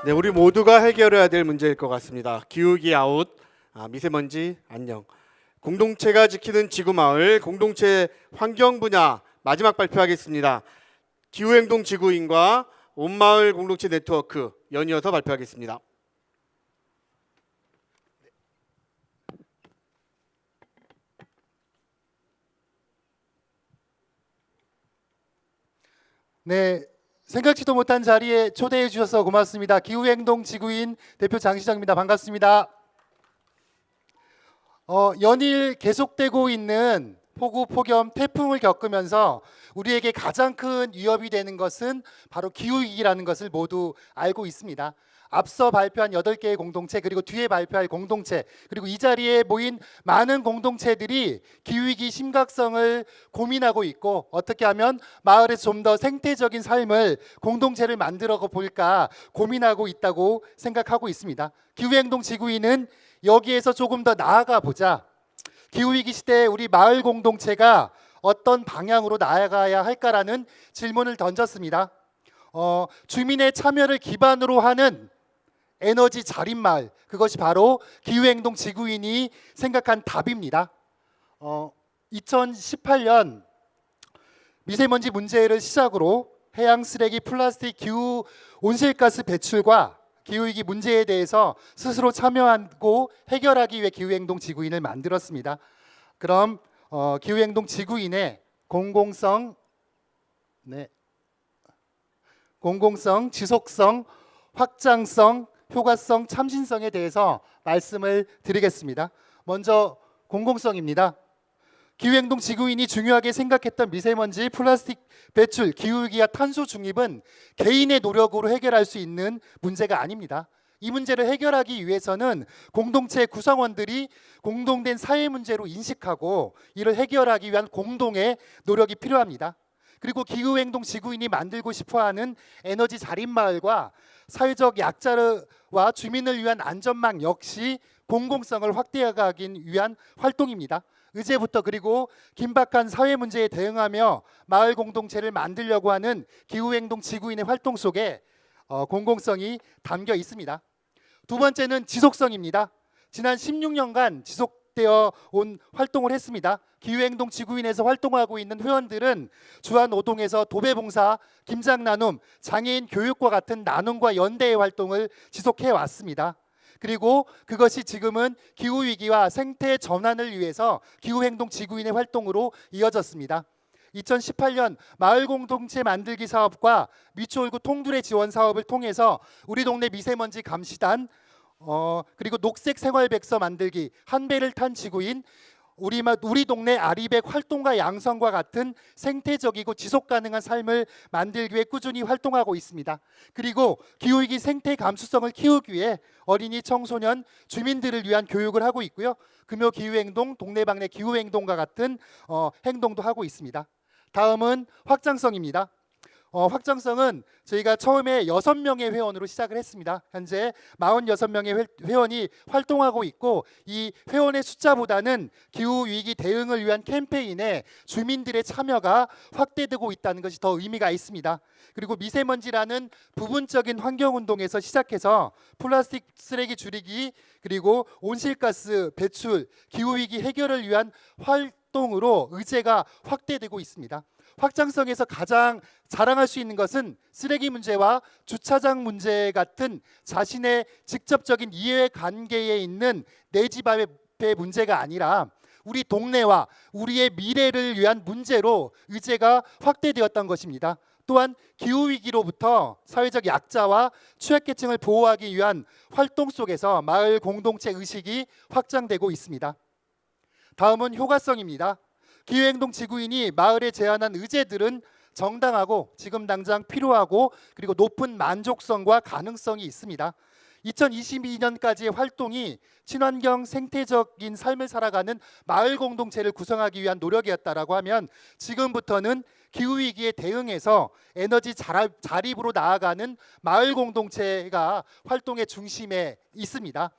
네, 우리 모두가 해결해야 될 문제일 것 같습니다. 기후위기 아웃, 미세먼지 안녕. 공동체가 지키는 지구마을 공동체 환경 분야 마지막 발표하겠습니다. 기후행동 지구인과 온마을 공동체 네트워크 연이어서 발표하겠습니다. 네, 생각지도 못한 자리에 초대해 주셔서 고맙습니다. 기후행동 지구인 대표 장시장입니다. 반갑습니다. 연일 계속되고 있는 폭우, 폭염, 태풍을 겪으면서 우리에게 가장 큰 위협이 되는 것은 바로 기후위기라는 것을 모두 알고 있습니다. 앞서 발표한 8개의 공동체, 그리고 뒤에 발표할 공동체, 그리고 이 자리에 모인 많은 공동체들이 기후위기 심각성을 고민하고 있고, 어떻게 하면 마을에서 좀 더 생태적인 삶을, 공동체를 만들어 볼까 고민하고 있다고 생각하고 있습니다. 기후행동 지구인은 여기에서 조금 더 나아가 보자, 기후위기 시대에 우리 마을 공동체가 어떤 방향으로 나아가야 할까라는 질문을 던졌습니다. 주민의 참여를 기반으로 하는 에너지 자립마을, 그것이 바로 기후행동 지구인이 생각한 답입니다. 2018년 미세먼지 문제를 시작으로 해양 쓰레기, 플라스틱, 기후 온실가스 배출과 기후위기 문제에 대해서 스스로 참여하고 해결하기 위해 기후행동 지구인을 만들었습니다. 그럼 기후행동 지구인의 공공성, 지속성, 확장성, 효과성, 참신성에 대해서 말씀을 드리겠습니다. 먼저 공공성입니다. 기후행동 지구인이 중요하게 생각했던 미세먼지, 플라스틱 배출, 기후위기와 탄소 중립은 개인의 노력으로 해결할 수 있는 문제가 아닙니다. 이 문제를 해결하기 위해서는 공동체 구성원들이 공동된 사회 문제로 인식하고 이를 해결하기 위한 공동의 노력이 필요합니다. 그리고 기후행동 지구인이 만들고 싶어하는 에너지 자립마을과 사회적 약자와 주민을 위한 안전망 역시 공공성을 확대하기 위한 활동입니다. 의제부터 그리고 긴박한 사회 문제에 대응하며 마을 공동체를 만들려고 하는 기후행동 지구인의 활동 속에 공공성이 담겨 있습니다. 두 번째는 지속성입니다. 지난 16년간 지속되어 온 활동을 했습니다. 기후행동 지구인에서 활동하고 있는 회원들은 주안오동에서 도배봉사, 김장나눔, 장애인 교육과 같은 나눔과 연대의 활동을 지속해 왔습니다. 그리고 그것이 지금은 기후위기와 생태 전환을 위해서 기후행동 지구인의 활동으로 이어졌습니다. 2018년 마을 공동체 만들기 사업과 미추홀구 통두레 지원 사업을 통해서 우리 동네 미세먼지 감시단, 그리고 녹색 생활백서 만들기, 한 배를 탄 지구인, 우리 동네 아리백 활동과 양성과 같은 생태적이고 지속 가능한 삶을 만들기 위해 꾸준히 활동하고 있습니다. 그리고 기후위기 생태 감수성을 키우기 위해 어린이, 청소년, 주민들을 위한 교육을 하고 있고요. 금요 기후행동, 동네방네 기후행동과 같은 행동도 하고 있습니다. 다음은 확장성입니다. 확장성은 저희가 처음에 6명의 회원으로 시작을 했습니다. 현재 46명의 회원이 활동하고 있고, 이 회원의 숫자보다는 기후위기 대응을 위한 캠페인에 주민들의 참여가 확대되고 있다는 것이 더 의미가 있습니다. 그리고 미세먼지라는 부분적인 환경운동에서 시작해서 플라스틱 쓰레기 줄이기, 그리고 온실가스 배출, 기후위기 해결을 위한 활동으로 의제가 확대되고 있습니다. 확장성에서 가장 자랑할 수 있는 것은 쓰레기 문제와 주차장 문제 같은 자신의 직접적인 이해관계에 있는 내 집 앞의 문제가 아니라 우리 동네와 우리의 미래를 위한 문제로 의제가 확대되었던 것입니다. 또한 기후위기로부터 사회적 약자와 취약계층을 보호하기 위한 활동 속에서 마을 공동체 의식이 확장되고 있습니다. 다음은 효과성입니다. 기후행동 지구인이 마을에 제안한 의제들은 정당하고 지금 당장 필요하고 그리고 높은 만족성과 가능성이 있습니다. 2022년까지의 활동이 친환경 생태적인 삶을 살아가는 마을 공동체를 구성하기 위한 노력이었다라고 하면, 지금부터는 기후위기에 대응해서 에너지 자립으로 나아가는 마을 공동체가 활동의 중심에 있습니다.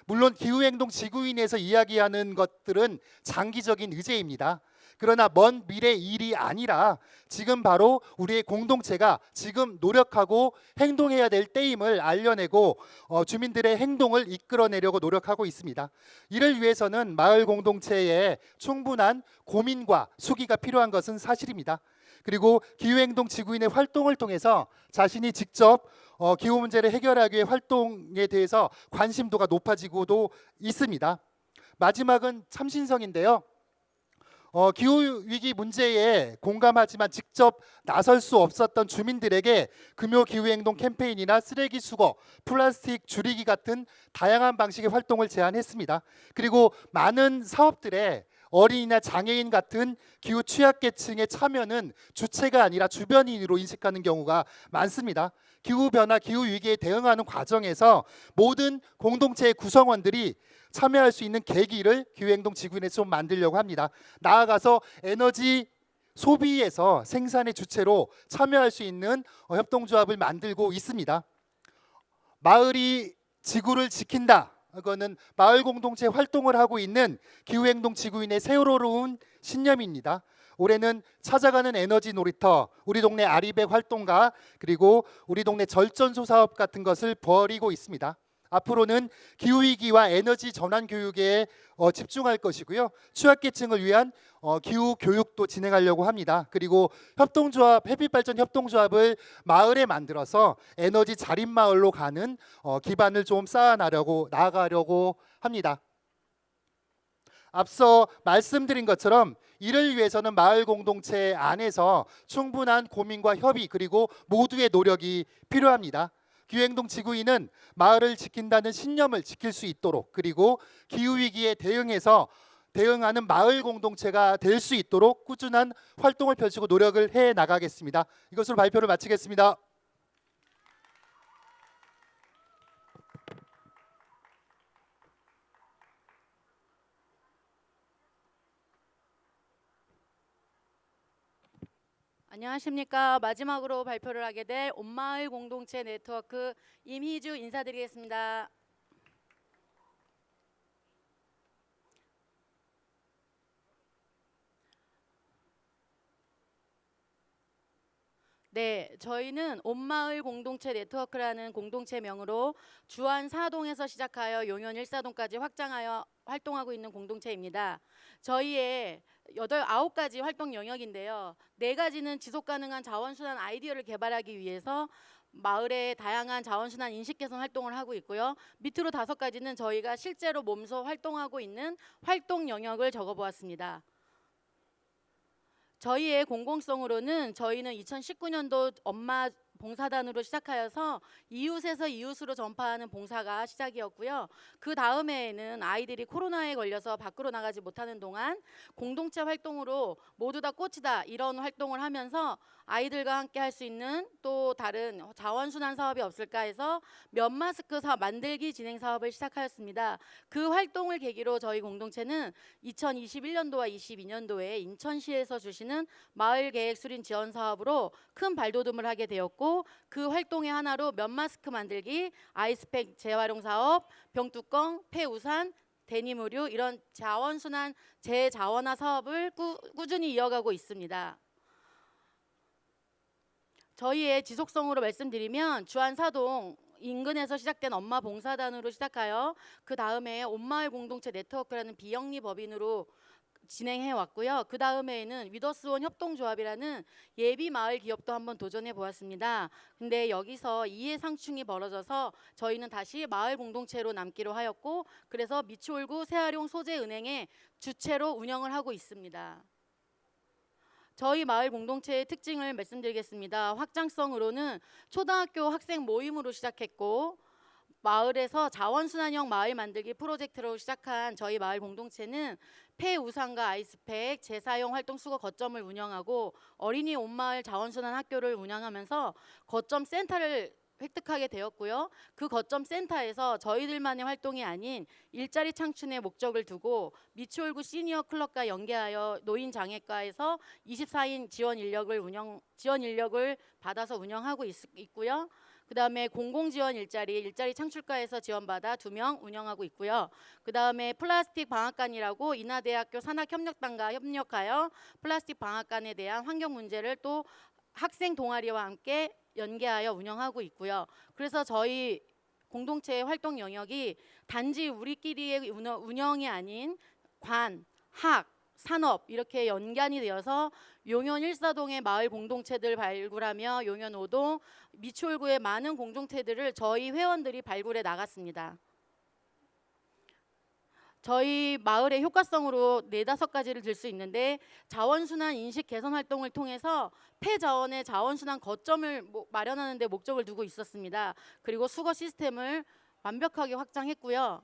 물론 기후행동 지구인에서 이야기하는 것들은 장기적인 의제입니다. 그러나 먼 미래 일이 아니라 지금 바로 우리의 공동체가 지금 노력하고 행동해야 될 때임을 알려내고 주민들의 행동을 이끌어내려고 노력하고 있습니다. 이를 위해서는 마을 공동체에 충분한 고민과 수기가 필요한 것은 사실입니다. 그리고 기후행동 지구인의 활동을 통해서 자신이 직접 기후 문제를 해결하기 위해 활동에 대해서 관심도가 높아지고도 있습니다. 마지막은 참신성인데요. 기후 위기 문제에 공감하지만 직접 나설 수 없었던 주민들에게 금요 기후 행동 캠페인이나 쓰레기 수거, 플라스틱 줄이기 같은 다양한 방식의 활동을 제안했습니다. 그리고 많은 사업들에 어린이나 장애인 같은 기후 취약계층의 참여는 주체가 아니라 주변인으로 인식하는 경우가 많습니다. 기후 변화, 기후 위기에 대응하는 과정에서 모든 공동체의 구성원들이 참여할 수 있는 계기를 기후행동 지구인에서 좀 만들려고 합니다. 나아가서 에너지 소비에서 생산의 주체로 참여할 수 있는 협동조합을 만들고 있습니다. 마을이 지구를 지킨다. 이거는 마을 공동체 활동을 하고 있는 기후행동 지구인의 세월호로운 신념입니다. 올해는 찾아가는 에너지 놀이터, 우리 동네 아리백 활동가, 그리고 우리 동네 절전소 사업 같은 것을 벌이고 있습니다. 앞으로는 기후위기와 에너지 전환 교육에 집중할 것이고요. 취약계층을 위한 기후 교육도 진행하려고 합니다. 그리고 협동조합, 햇빛발전 협동조합을 마을에 만들어서 에너지 자립마을로 가는 기반을 좀 나아가려고 합니다. 앞서 말씀드린 것처럼 이를 위해서는 마을 공동체 안에서 충분한 고민과 협의 그리고 모두의 노력이 필요합니다. 기후행동 지구인은 마을을 지킨다는 신념을 지킬 수 있도록 그리고 기후위기에 대응하는 마을 공동체가 될 수 있도록 꾸준한 활동을 펼치고 노력을 해 나가겠습니다. 이것으로 발표를 마치겠습니다. 안녕하십니까. 마지막으로 발표를 하게 될 온마을 공동체 네트워크 임희주 인사드리겠습니다. 네, 저희는 온마을 공동체 네트워크라는 공동체명으로 주안 4동에서 시작하여 용현 1사동까지 확장하여 활동하고 있는 공동체입니다. 저희의 9가지 활동 영역인데요. 4가지는 지속가능한 자원순환 아이디어를 개발하기 위해서 마을의 다양한 자원순환 인식 개선 활동을 하고 있고요. 밑으로 5가지는 저희가 실제로 몸소 활동하고 있는 활동 영역을 적어보았습니다. 저희의 공공성으로는 저희는 2019년도 엄마 봉사단으로 시작하여서 이웃에서 이웃으로 전파하는 봉사가 시작이었고요. 그 다음에는 아이들이 코로나에 걸려서 밖으로 나가지 못하는 동안 공동체 활동으로 모두 다 꽃이다 이런 활동을 하면서 아이들과 함께 할 수 있는 또 다른 자원순환 사업이 없을까 해서 면마스크 만들기 진행 사업을 시작하였습니다. 그 활동을 계기로 저희 공동체는 2021년도와 22년도에 인천시에서 주시는 마을계획 수린 지원 사업으로 큰 발돋움을 하게 되었고 그 활동의 하나로 면마스크 만들기, 아이스팩 재활용 사업, 병뚜껑, 폐우산, 데님 의류 이런 자원순환 재자원화 사업을 꾸준히 이어가고 있습니다. 저희의 지속성으로 말씀드리면 주안 4동 인근에서 시작된 엄마 봉사단으로 시작하여 그 다음에 온마을 공동체 네트워크라는 비영리 법인으로 진행해 왔고요. 그 다음에는 위더스원 협동조합이라는 예비 마을 기업도 한번 도전해 보았습니다. 근데 여기서 이해상충이 벌어져서 저희는 다시 마을 공동체로 남기로 하였고 그래서 미추홀구 새아룡 소재은행의 주체로 운영을 하고 있습니다. 저희 마을 공동체의 특징을 말씀드리겠습니다. 확장성으로는 초등학교 학생 모임으로 시작했고 마을에서 자원순환형 마을 만들기 프로젝트로 시작한 저희 마을 공동체는 폐우산과 아이스팩 재사용 활동 수거 거점을 운영하고 어린이 온마을 자원순환 학교를 운영하면서 거점 센터를 획득하게 되었고요. 그 거점 센터에서 저희들만의 활동이 아닌 일자리 창출의 목적을 두고 미추홀구 시니어 클럽과 연계하여 노인 장애과에서 24인 지원 인력을 받아서 운영하고 있고요. 그다음에 공공지원 일자리 창출과에서 지원받아 2명 운영하고 있고요. 그다음에 플라스틱 방앗간이라고 인하대학교 산학협력단과 협력하여 플라스틱 방앗간에 대한 환경 문제를 또 학생 동아리와 함께 연계하여 운영하고 있고요. 그래서 저희 공동체의 활동 영역이 단지 우리끼리의 운영이 아닌 관, 학, 산업 이렇게 연관이 되어서 용현 1사동의 마을 공동체들 발굴하며 용현 5동, 미추홀구의 많은 공동체들을 저희 회원들이 발굴해 나갔습니다. 저희 마을의 효과성으로 4-5가지를 들 수 있는데 자원순환 인식 개선 활동을 통해서 폐자원의 자원순환 거점을 마련하는 데 목적을 두고 있었습니다. 그리고 수거 시스템을 완벽하게 확장했고요.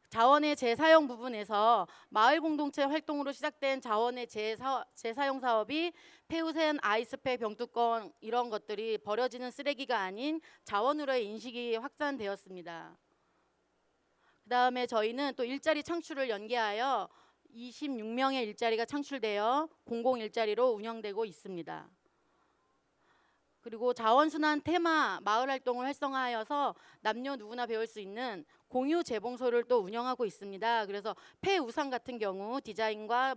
자원의 재사용 부분에서 마을 공동체 활동으로 시작된 자원의 재사용 사업이 폐우센 아이스팩 병뚜껑 이런 것들이 버려지는 쓰레기가 아닌 자원으로의 인식이 확산되었습니다. 그다음에 저희는 또 일자리 창출을 연계하여 26명의 일자리가 창출되어 공공 일자리로 운영되고 있습니다. 그리고 자원순환 테마 마을 활동을 활성화하여서 남녀 누구나 배울 수 있는 공유 재봉소를 또 운영하고 있습니다. 그래서 폐우상 같은 경우 디자인과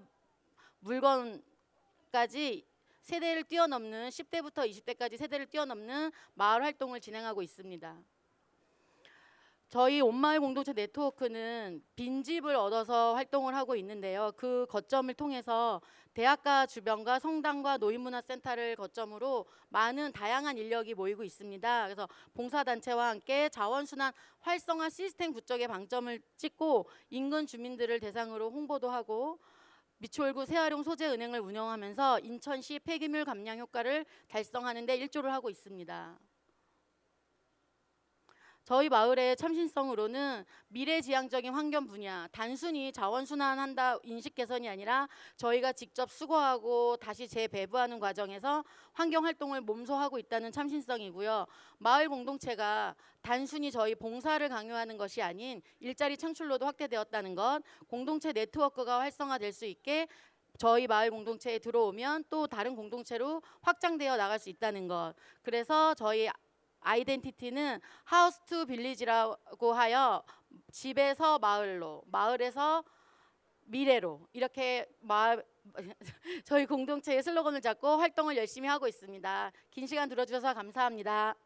물건까지 세대를 뛰어넘는 10대부터 20대까지 세대를 뛰어넘는 마을 활동을 진행하고 있습니다. 저희 온마을 공동체 네트워크는 빈집을 얻어서 활동을 하고 있는데요. 그 거점을 통해서 대학가 주변과 성당과 노인문화센터를 거점으로 많은 다양한 인력이 모이고 있습니다. 그래서 봉사단체와 함께 자원순환 활성화 시스템 구축에 방점을 찍고 인근 주민들을 대상으로 홍보도 하고 미추홀구 재활용 소재 은행을 운영하면서 인천시 폐기물 감량 효과를 달성하는 데 일조를 하고 있습니다. 저희 마을의 참신성으로는 미래지향적인 환경 분야, 단순히 자원순환한다 인식 개선이 아니라 저희가 직접 수거하고 다시 재배부하는 과정에서 환경활동을 몸소하고 있다는 참신성이고요. 마을 공동체가 단순히 저희 봉사를 강요하는 것이 아닌 일자리 창출로도 확대되었다는 것, 공동체 네트워크가 활성화될 수 있게 저희 마을 공동체에 들어오면 또 다른 공동체로 확장되어 나갈 수 있다는 것. 그래서 저희 아이덴티티는 하우스 투 빌리지라고 하여 집에서 마을로, 마을에서 미래로 이렇게 저희 공동체의 슬로건을 잡고 활동을 열심히 하고 있습니다. 긴 시간 들어주셔서 감사합니다.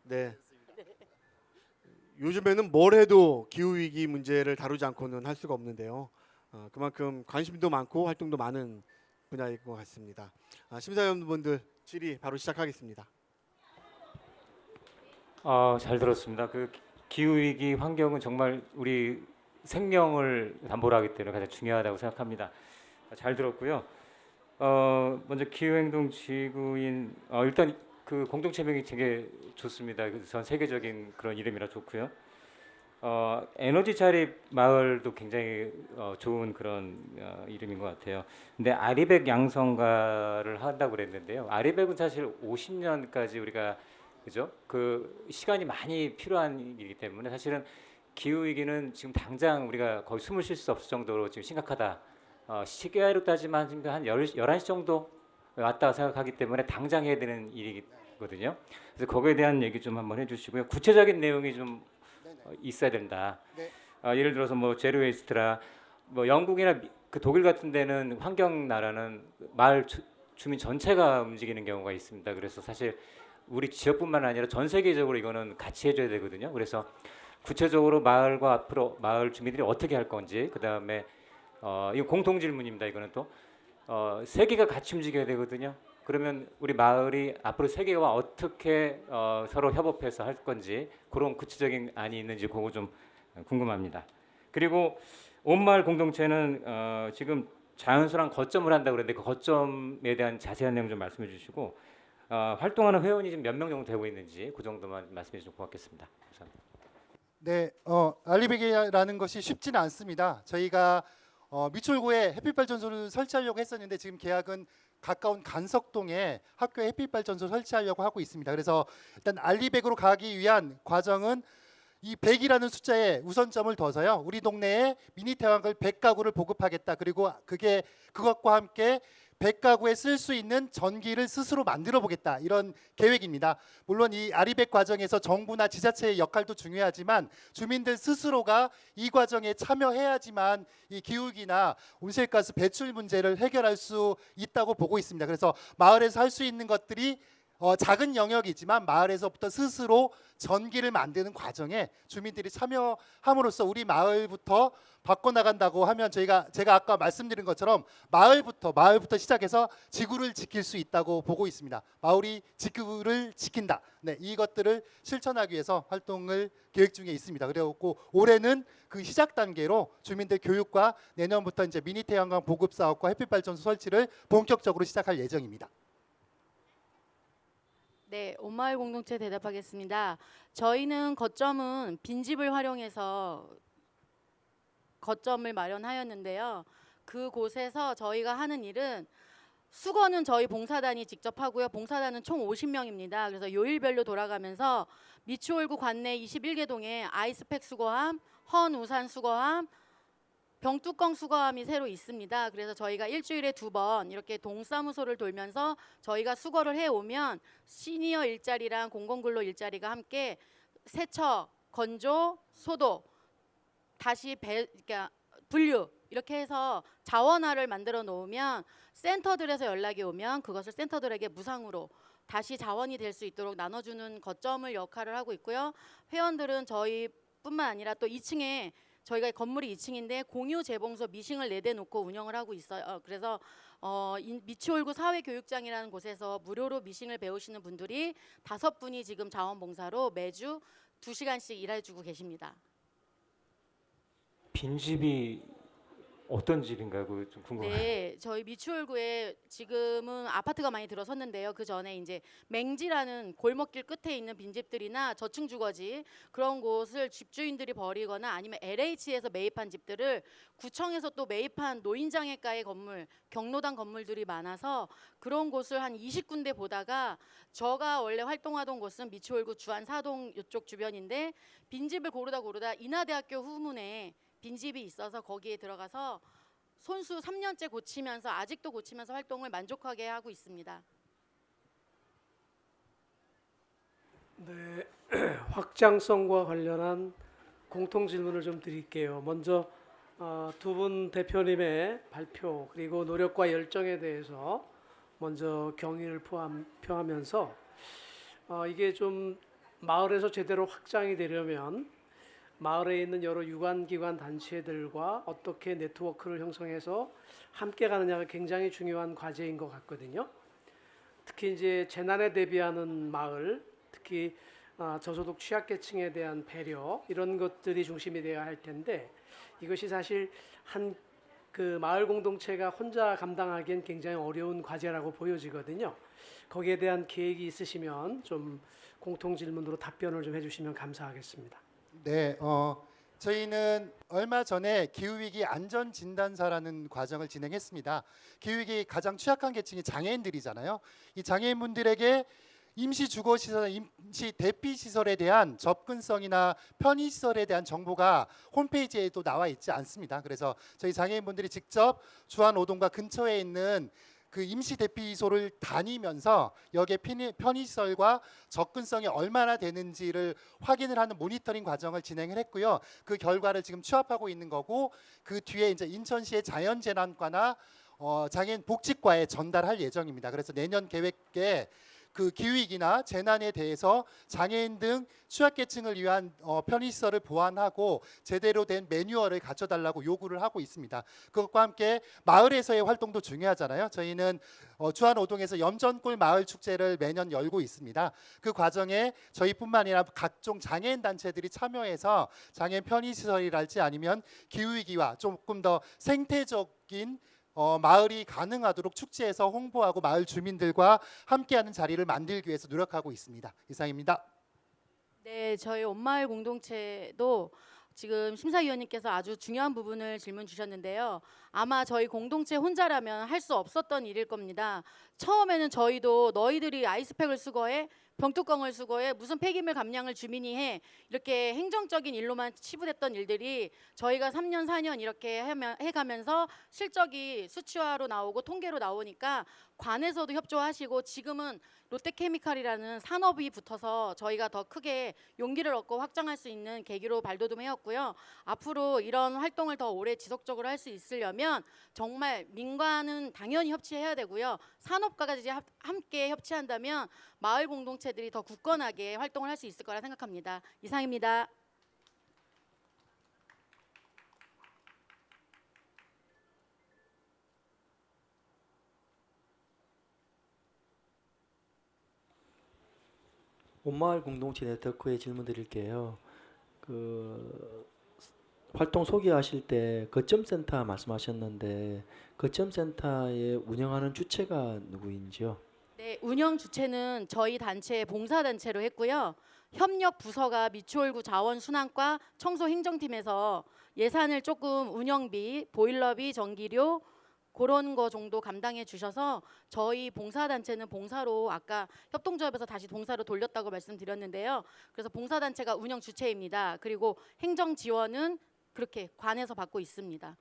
네. 요즘에는 뭘 해도 기후 위기 문제를 다루지 않고는 할 수가 없는데요. 그만큼 관심도 많고 활동도 많은 분야일 것 같습니다. 심사위원분들 질의 바로 시작하겠습니다. 잘 들었습니다. 그 기후 위기 환경은 정말 우리 생명을 담보로 하기 때문에 가장 중요하다고 생각합니다. 잘 들었고요. 먼저 기후행동 지구인 일단 그 공동체명이 되게 좋습니다. 전 세계적인 그런 이름이라 좋고요. 에너지 자립 마을도 굉장히 좋은 그런 이름인 것 같아요. 근데 아리백 양성가를 한다고 그랬는데요. 아리백은 사실 50년까지 우리가 그죠? 그 시간이 많이 필요한 일이기 때문에 사실은 기후 위기는 지금 당장 우리가 거의 숨을 쉴 수 없을 정도로 지금 심각하다. 시계로 따지면 지금 한 11시 정도 왔다 생각하기 때문에 당장 해야 되는 일이거든요. 그래서 거기에 대한 얘기 좀 한번 해주시고요. 구체적인 내용이 좀 있어야 된다. 네. 예를 들어서 뭐 제로 웨이스트라 뭐 영국이나 그 독일 같은 데는 환경 나라는 마을 주민 전체가 움직이는 경우가 있습니다. 그래서 사실 우리 지역뿐만 아니라 전 세계적으로 이거는 같이 해줘야 되거든요. 그래서 구체적으로 마을과 앞으로 마을 주민들이 어떻게 할 건지 그 다음에 이거 공통 질문입니다. 이거는 또 세계가 같이 움직여야 되거든요. 그러면 우리 마을이 앞으로 세계와 어떻게 서로 협업해서 할 건지 그런 구체적인 안이 있는지 그거 좀 궁금합니다. 그리고 온마을 공동체는 지금 자연순환 거점을 한다고 그랬는데 그 거점에 대한 자세한 내용 좀 말씀해 주시고 활동하는 회원이 지금 몇 명 정도 되고 있는지 그 정도만 말씀해 주시면 고맙겠습니다. 감사합니다. 네, 알리백이라는 것이 쉽지는 않습니다. 저희가 미추홀구에 햇빛발전소를 설치하려고 했었는데 지금 계약은 가까운 간석동에 학교에 햇빛발전소 설치하려고 하고 있습니다. 그래서 일단 알리백으로 가기 위한 과정은 이 100이라는 숫자에 우선점을 둬서요. 우리 동네에 미니 태양광을 100가구를 보급하겠다. 그리고 그것과 함께 100가구에 쓸 수 있는 전기를 스스로 만들어 보겠다. 이런 계획입니다. 물론 이 아리백 과정에서 정부나 지자체의 역할도 중요하지만 주민들 스스로가 이 과정에 참여해야지만 이 기후위기나 온실가스 배출 문제를 해결할 수 있다고 보고 있습니다. 그래서 마을에서 할 수 있는 것들이 작은 영역이지만 마을에서부터 스스로 전기를 만드는 과정에 주민들이 참여함으로써 우리 마을부터 바꿔나간다고 하면 제가 아까 말씀드린 것처럼 마을부터 시작해서 지구를 지킬 수 있다고 보고 있습니다. 마을이 지구를 지킨다. 네, 이것들을 실천하기 위해서 활동을 계획 중에 있습니다. 그래갖고 올해는 그 시작 단계로 주민들 교육과 내년부터 이제 미니 태양광 보급 사업과 햇빛 발전소 설치를 본격적으로 시작할 예정입니다. 네, 온마을 공동체 대답하겠습니다. 저희는 거점은 빈집을 활용해서 거점을 마련하였는데요. 그곳에서 저희가 하는 일은 수거는 저희 봉사단이 직접 하고요. 봉사단은 총 50명입니다. 그래서 요일별로 돌아가면서 미추홀구 관내 21개 동에 아이스팩 수거함, 헌우산 수거함, 병뚜껑 수거함이 새로 있습니다. 그래서 저희가 일주일에 2번 이렇게 동사무소를 돌면서 저희가 수거를 해오면 시니어 일자리랑 공공근로 일자리가 함께 세척, 건조, 소독, 다시 그러니까 분류 이렇게 해서 자원화를 만들어 놓으면 센터들에서 연락이 오면 그것을 센터들에게 무상으로 다시 자원이 될 수 있도록 나눠주는 거점을 역할을 하고 있고요. 회원들은 저희뿐만 아니라 또 2층에 저희가 건물이 2층인데 공유 재봉소 미싱을 4대 놓고 운영을 하고 있어요. 그래서 미추홀구 사회교육장이라는 곳에서 무료로 미싱을 배우시는 분들이 5분이 지금 자원봉사로 매주 2시간씩 일해주고 계십니다. 빈집이 어떤 집인가요? 그거 좀 궁금해요. 네, 저희 미추홀구에 지금은 아파트가 많이 들어섰는데요. 그 전에 이제 맹지라는 골목길 끝에 있는 빈집들이나 저층 주거지 그런 곳을 집주인들이 버리거나 아니면 LH에서 매입한 집들을 구청에서 또 매입한 노인장애가의 건물, 경로당 건물들이 많아서 그런 곳을 한 20군데 보다가 제가 원래 활동하던 곳은 미추홀구 주안사동 이쪽 주변인데 빈집을 고르다 인하대학교 후문에 빈집이 있어서 거기에 들어가서 손수 3년째 고치면서 아직도 고치면서 활동을 만족하게 하고 있습니다. 네, 확장성과 관련한 공통 질문을 좀 드릴게요. 먼저 두 분 대표님의 발표 그리고 노력과 열정에 대해서 먼저 경의를 표하면서 이게 좀 마을에서 제대로 확장이 되려면 마을에 있는 여러 유관기관 단체들과 어떻게 네트워크를 형성해서 함께 가느냐가 굉장히 중요한 과제인 것 같거든요. 특히 이제 재난에 대비하는 마을, 특히 저소득 취약계층에 대한 배려 이런 것들이 중심이 되어야 할 텐데 이것이 사실 한 그 마을 공동체가 혼자 감당하기엔 굉장히 어려운 과제라고 보여지거든요. 거기에 대한 계획이 있으시면 좀 공통 질문으로 답변을 좀 해주시면 감사하겠습니다. 네, 저희는 얼마 전에 기후위기 안전진단사라는 과정을 진행했습니다. 기후위기 가장 취약한 계층이 장애인들이잖아요. 이 장애인분들에게 임시 주거시설, 임시 대피시설에 대한 접근성이나 편의시설에 대한 정보가 홈페이지에도 나와 있지 않습니다. 그래서 저희 장애인분들이 직접 주안오동과 근처에 있는 그 임시 대피소를 다니면서 여기에 편의시설과 접근성이 얼마나 되는지를 확인을 하는 모니터링 과정을 진행을 했고요. 그 결과를 지금 취합하고 있는 거고 그 뒤에 이제 인천시의 자연재난과나 장애인 복지과에 전달할 예정입니다. 그래서 내년 계획에 그 기후위기나 재난에 대해서 장애인 등 취약계층을 위한 편의시설을 보완하고 제대로 된 매뉴얼을 갖춰달라고 요구를 하고 있습니다. 그것과 함께 마을에서의 활동도 중요하잖아요. 저희는 주안오동에서 염전골 마을 축제를 매년 열고 있습니다. 그 과정에 저희뿐만 아니라 각종 장애인 단체들이 참여해서 장애인 편의시설이랄지 아니면 기후위기와 조금 더 생태적인 마을이 가능하도록 축제에서 홍보하고 마을 주민들과 함께하는 자리를 만들기 위해서 노력하고 있습니다. 이상입니다. 네, 저희 온마을 공동체도 지금 심사위원님께서 아주 중요한 부분을 질문 주셨는데요. 아마 저희 공동체 혼자라면 할 수 없었던 일일 겁니다. 처음에는 저희도 너희들이 아이스팩을 수거해, 병뚜껑을 수거해, 무슨 폐기물 감량을 주민이 해, 이렇게 행정적인 일로만 치부됐던 일들이 저희가 3년 4년 이렇게 해가면서 실적이 수치화로 나오고 통계로 나오니까 관에서도 협조하시고, 지금은 롯데케미칼이라는 산업이 붙어서 저희가 더 크게 용기를 얻고 확장할 수 있는 계기로 발돋움해왔고요. 앞으로 이런 활동을 더 오래 지속적으로 할 수 있으려면 정말 민관은 당연히 협치해야 되고요. 산업가까지 함께 협치한다면 마을 공동체들이 더 굳건하게 활동을 할 수 있을 거라 생각합니다. 이상입니다. 온마을 공동체 네트워크에 질문 드릴게요. 그 활동 소개하실 때 거점센터 말씀하셨는데 거점센터에 운영하는 주체가 누구인지요? 네, 운영 주체는 저희 단체 봉사단체로 했고요. 협력 부서가 미추홀구 자원순환과 청소행정팀에서 예산을 조금 운영비, 보일러비, 전기료 그런 거 정도 감당해 주셔서 저희 봉사단체는 봉사로 아까 협동조합에서 다시 봉사로 돌렸다고 말씀드렸는데요. 그래서 봉사단체가 운영 주체입니다. 그리고 행정 지원은 그렇게 관에서 받고 있습니다.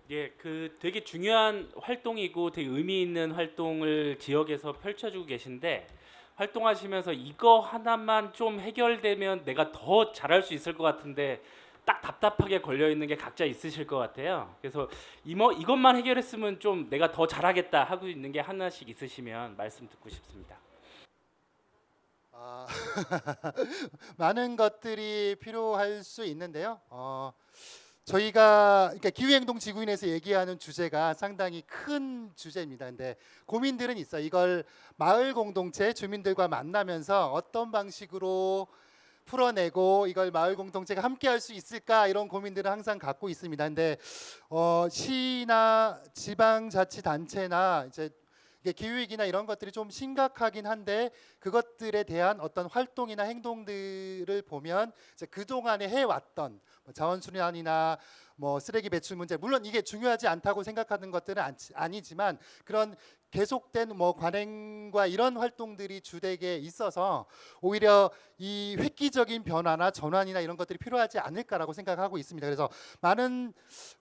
예, 그 되게 중요한 활동이고 되게 의미 있는 활동을 지역에서 펼쳐주고 계신데 활동하시면서 이거 하나만 좀 해결되면 내가 더 잘할 수 있을 것 같은데 딱 답답하게 걸려 있는 게 각자 있으실 것 같아요. 그래서 이것만 해결했으면 좀 내가 더 잘하겠다 하고 있는 게 하나씩 있으시면 말씀 듣고 싶습니다. 많은 것들이 필요할 수 있는데요. 저희가 그러니까 기후행동 지구인에서 얘기하는 주제가 상당히 큰 주제입니다. 근데 고민들은 있어요. 이걸 마을 공동체 주민들과 만나면서 어떤 방식으로 풀어내고 이걸 마을 공동체가 함께 할 수 있을까, 이런 고민들을 항상 갖고 있습니다. 근데 시나 지방자치단체나 이제 이게 기후위기나 이런 것들이 좀 심각하긴 한데 그것들에 대한 어떤 활동이나 행동들을 보면 이제 그동안에 해왔던 자원순환이나 뭐 쓰레기 배출 문제, 물론 이게 중요하지 않다고 생각하는 것들은 아니지만 그런 계속된 뭐 관행과 이런 활동들이 주되게 있어서 오히려 이 획기적인 변화나 전환이나 이런 것들이 필요하지 않을까라고 생각하고 있습니다. 그래서 많은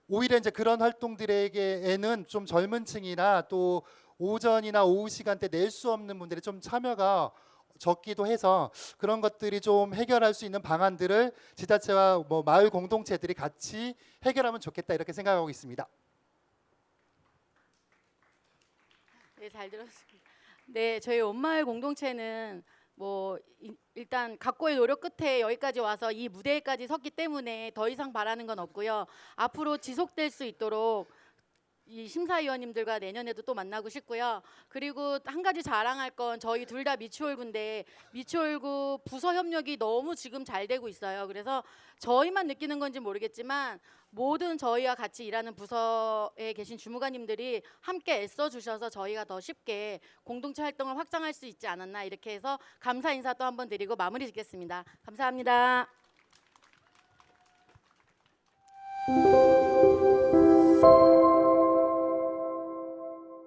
오히려 이제 그런 활동들에게는 좀 젊은 층이나 또 오전이나 오후 시간대 낼 수 없는 분들의 좀 참여가 적기도 해서 그런 것들이 좀 해결할 수 있는 방안들을 지자체와 뭐 마을 공동체들이 같이 해결하면 좋겠다, 이렇게 생각하고 있습니다. 네, 잘 들었습니다. 네, 저희 온마을 공동체는 뭐 일단 각고의 노력 끝에 여기까지 와서 이 무대에까지 섰기 때문에 더 이상 바라는 건 없고요. 앞으로 지속될 수 있도록 이 심사위원님들과 내년에도 또 만나고 싶고요. 그리고 한 가지 자랑할 건 저희 둘 다 미추홀구인데 미추홀구 부서 협력이 너무 지금 잘 되고 있어요. 그래서 저희만 느끼는 건지 모르겠지만 모든 저희와 같이 일하는 부서에 계신 주무관님들이 함께 애써주셔서 저희가 더 쉽게 공동체 활동을 확장할 수 있지 않았나, 이렇게 해서 감사 인사 또 한번 드리고 마무리 짓겠습니다. 감사합니다.